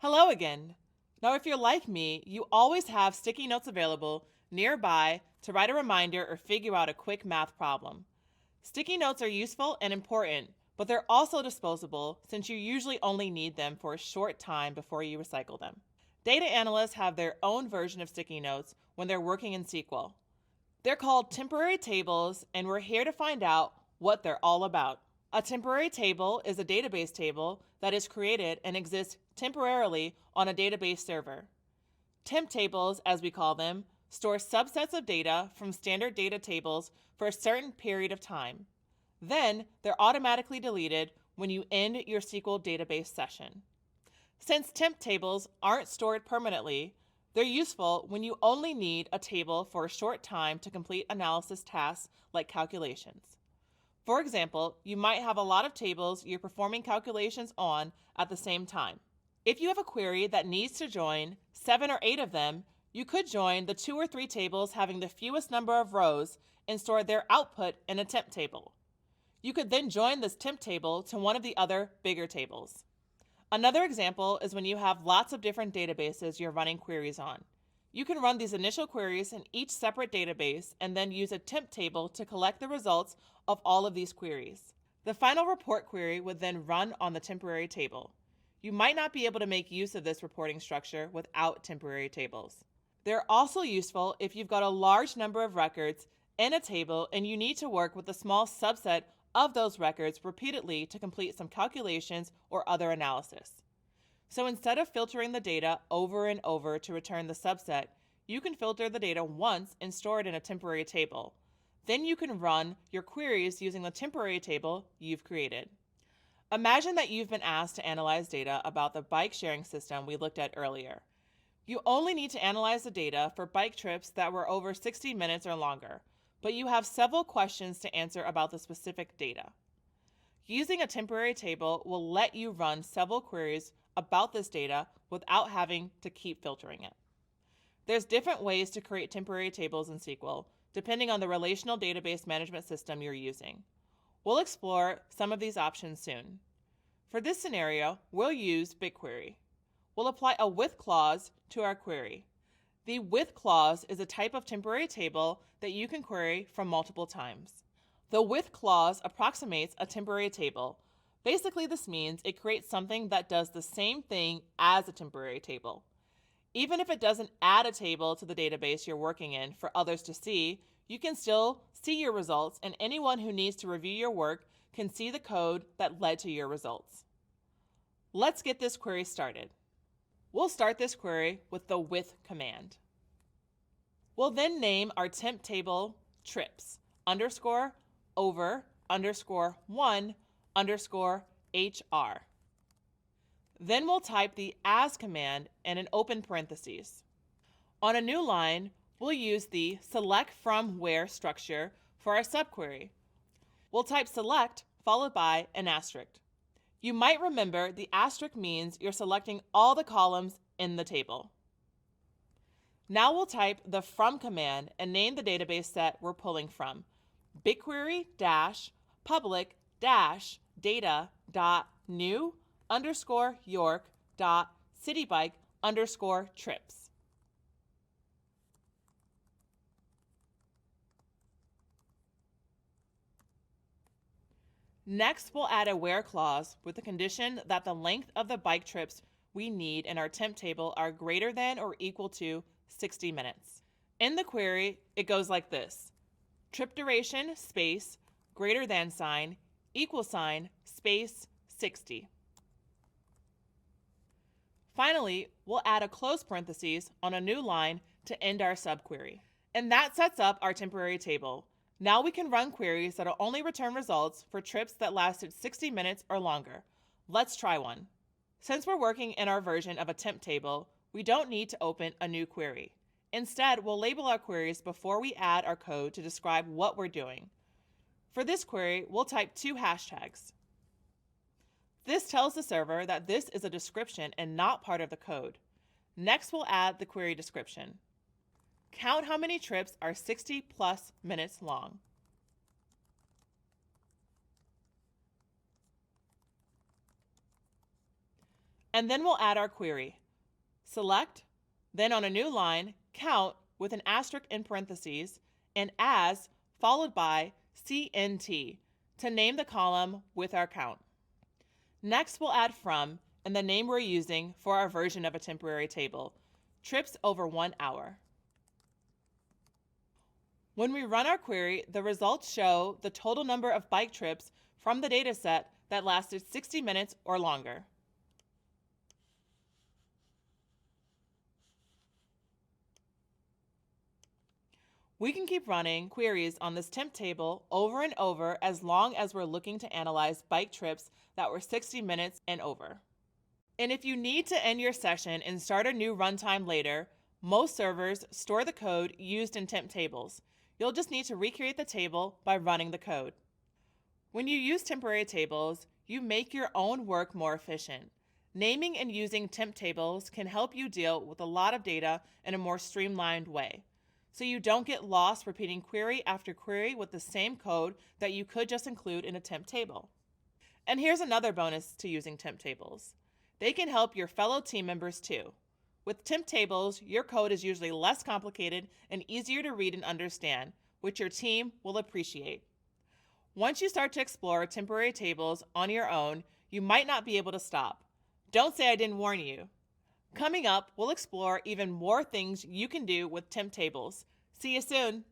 Hello again. Now, if you're like me, you always have sticky notes available nearby to write a reminder or figure out a quick math problem. Sticky notes are useful and important, but they're also disposable since you usually only need them for a short time before you recycle them. Data analysts have their own version of sticky notes when they're working in SQL. They're called temporary tables, and we're here to find out what they're all about. A temporary table is a database table that is created and exists temporarily on a database server. Temp tables, as we call them, store subsets of data from standard data tables for a certain period of time. Then they're automatically deleted when you end your SQL database session. Since temp tables aren't stored permanently, they're useful when you only need a table for a short time to complete analysis tasks like calculations. For example, you might have a lot of tables you're performing calculations on at the same time. If you have a query that needs to join 7 or 8 of them, you could join the 2 or 3 tables having the fewest number of rows and store their output in a temp table. You could then join this temp table to one of the other bigger tables. Another example is when you have lots of different databases you're running queries on. You can run these initial queries in each separate database and then use a temp table to collect the results of all of these queries. The final report query would then run on the temporary table. You might not be able to make use of this reporting structure without temporary tables. They're also useful if you've got a large number of records in a table and you need to work with a small subset of those records repeatedly to complete some calculations or other analysis. So instead of filtering the data over and over to return the subset, you can filter the data once and store it in a temporary table. Then you can run your queries using the temporary table you've created. Imagine that you've been asked to analyze data about the bike sharing system we looked at earlier. You only need to analyze the data for bike trips that were over 60 minutes or longer, but you have several questions to answer about the specific data. Using a temporary table will let you run several queries about this data without having to keep filtering it. There's different ways to create temporary tables in SQL, depending on the relational database management system you're using. We'll explore some of these options soon. For this scenario, we'll use BigQuery. We'll apply a with clause to our query. The with clause is a type of temporary table that you can query from multiple times. The with clause approximates a temporary table. Basically, this means it creates something that does the same thing as a temporary table. Even if it doesn't add a table to the database you're working in for others to see, you can still see your results, and anyone who needs to review your work can see the code that led to your results. Let's get this query started. We'll start this query with the with command. We'll then name our temp table trips _ over _ 1 _ HR. Then we'll type the as command in an open parentheses. On a new line, we'll use the select from where structure for our subquery. We'll type select followed by an asterisk. You might remember the asterisk means you're selecting all the columns in the table. Now we'll type the from command and name the database set we're pulling from, BigQuery-public-data.new _ York.citybike _ trips. Next, we'll add a where clause with the condition that the length of the bike trips we need in our temp table are greater than or equal to 60 minutes. In the query, it goes like this: trip duration space greater than sign equal sign space 60. Finally, we'll add a close parentheses on a new line to end our subquery. And that sets up our temporary table. Now we can run queries that'll only return results for trips that lasted 60 minutes or longer. Let's try one. Since we're working in our version of a temp table, we don't need to open a new query. Instead, we'll label our queries before we add our code to describe what we're doing. For this query, we'll type 2 hashtags. This tells the server that this is a description and not part of the code. Next, we'll add the query description. Count how many trips are 60 plus minutes long. And then we'll add our query. Select, then on a new line, count with an asterisk in parentheses, and as followed by CNT to name the column with our count. Next, we'll add from and the name we're using for our version of a temporary table, trips over 1 hour. When we run our query, the results show the total number of bike trips from the dataset that lasted 60 minutes or longer. We can keep running queries on this temp table over and over as long as we're looking to analyze bike trips that were 60 minutes and over. And if you need to end your session and start a new runtime later, most servers store the code used in temp tables. You'll just need to recreate the table by running the code. When you use temporary tables, you make your own work more efficient. Naming and using temp tables can help you deal with a lot of data in a more streamlined way, so you don't get lost repeating query after query with the same code that you could just include in a temp table. And here's another bonus to using temp tables. They can help your fellow team members too. With temp tables, your code is usually less complicated and easier to read and understand, which your team will appreciate. Once you start to explore temporary tables on your own, you might not be able to stop. Don't say I didn't warn you. Coming up, we'll explore even more things you can do with temp tables. See you soon.